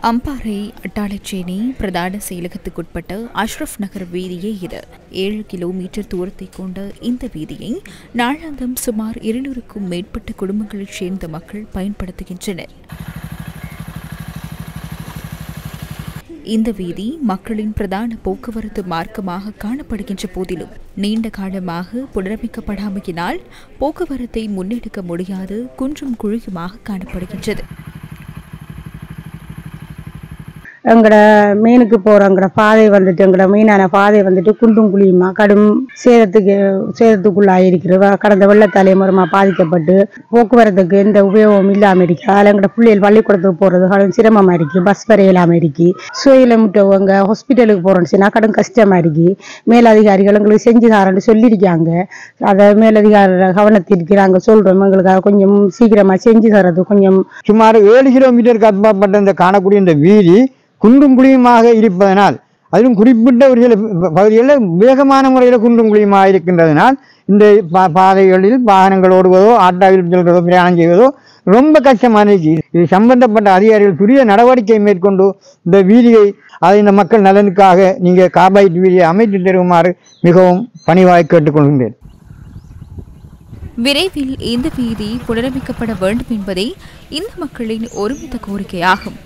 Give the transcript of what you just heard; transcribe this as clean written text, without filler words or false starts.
அம்பாறை அட்டாளச்சேனை பிரதான செயலகத்துக்குட்பட்ட அஷ்ரப் நகர் வீதியே இது. 7 கிலோமீட்டர் தூரத்தை கொண்ட இந்த வீதியை நாளாந்தம் சுமார் 200க்கும் மேற்பட்ட குடும்பங்களைச் சேர்ந்த மக்கள் பயன்படுத்துகின்றனர். இந்த வீதி மக்களின் பிரதான போக்குவரத்து மார்க்கமாக காணப்படுகின்ற போதிலும் நீண்ட காலமாக புனரமைக்கப்படாமையினால் போக்குவரத்தை முன்னெடுக்க முடியாது குன்றும் குழியுமாக காணப்படுகின்றது. எங்கட மீனுக்கு போகிற பாதை வந்துட்டு எங்கட மீனான பாதை வந்துட்டு குண்டும் குழியுமா கடும் சேதத்துக்குள்ளாயிருக்கிறது. கடந்த வெள்ளத்தாலே மரமாக பாதிக்கப்பட்டு போக்குவரத்துக்கு எந்த உபயோகம் இல்லாமல் இருக்கு. அதில் எங்கட பிள்ளைகள் பள்ளிக்கூடத்துக்கு போகிறது கடும் சிரமமாக இருக்குது. பஸ் வரையிலாமல் இருக்கு. சுவையில் முட்டவங்க ஹாஸ்பிட்டலுக்கு போகிறோம்னுச்சுன்னா கடும் கஷ்டமாக இருக்கு. மேலதிகாரிகள் எங்களுக்கு செஞ்சு தாரன்னு சொல்லியிருக்காங்க. அதை மேலதிகார கவனத்திற்கு நாங்கள் சொல்கிறோம். எங்களுக்கு கொஞ்சம் சீக்கிரமாக செஞ்சு தரது கொஞ்சம். சுமார் 7 கிலோமீட்டருக்கு அப்பாற்பட்ட இந்த காணக்கூடிய இந்த வீதி குண்டும் குழியுமாக இருப்பதனால், அதிலும் குறிப்பிட்ட ஒரு சில பகுதிகளில் வேகமான முறையில் குண்டும் குழியுமாக இருக்கின்றதனால் இந்த பாதைகளில் வாகனங்கள் ஓடுவதோ ஆட்டோவில் செல்வதோ பிரயாணம் செய்வதோ ரொம்ப கஷ்டமான இருக்கு. இது சம்பந்தப்பட்ட அதிகாரிகள் துரித நடவடிக்கை மேற்கொண்டு இந்த வீதியை அதை இந்த மக்கள் நலனுக்காக நீங்கள் கார்பைட் வீதியை அமைத்து தருமாறு மிகவும் பணிவாய் கேட்டுக்கொள்கின்றேன். விரைவில் இந்த வீதி புனரமைக்கப்பட வேண்டும் என்பதே இந்த மக்களின் ஒருமித்த கோரிக்கையாகும்.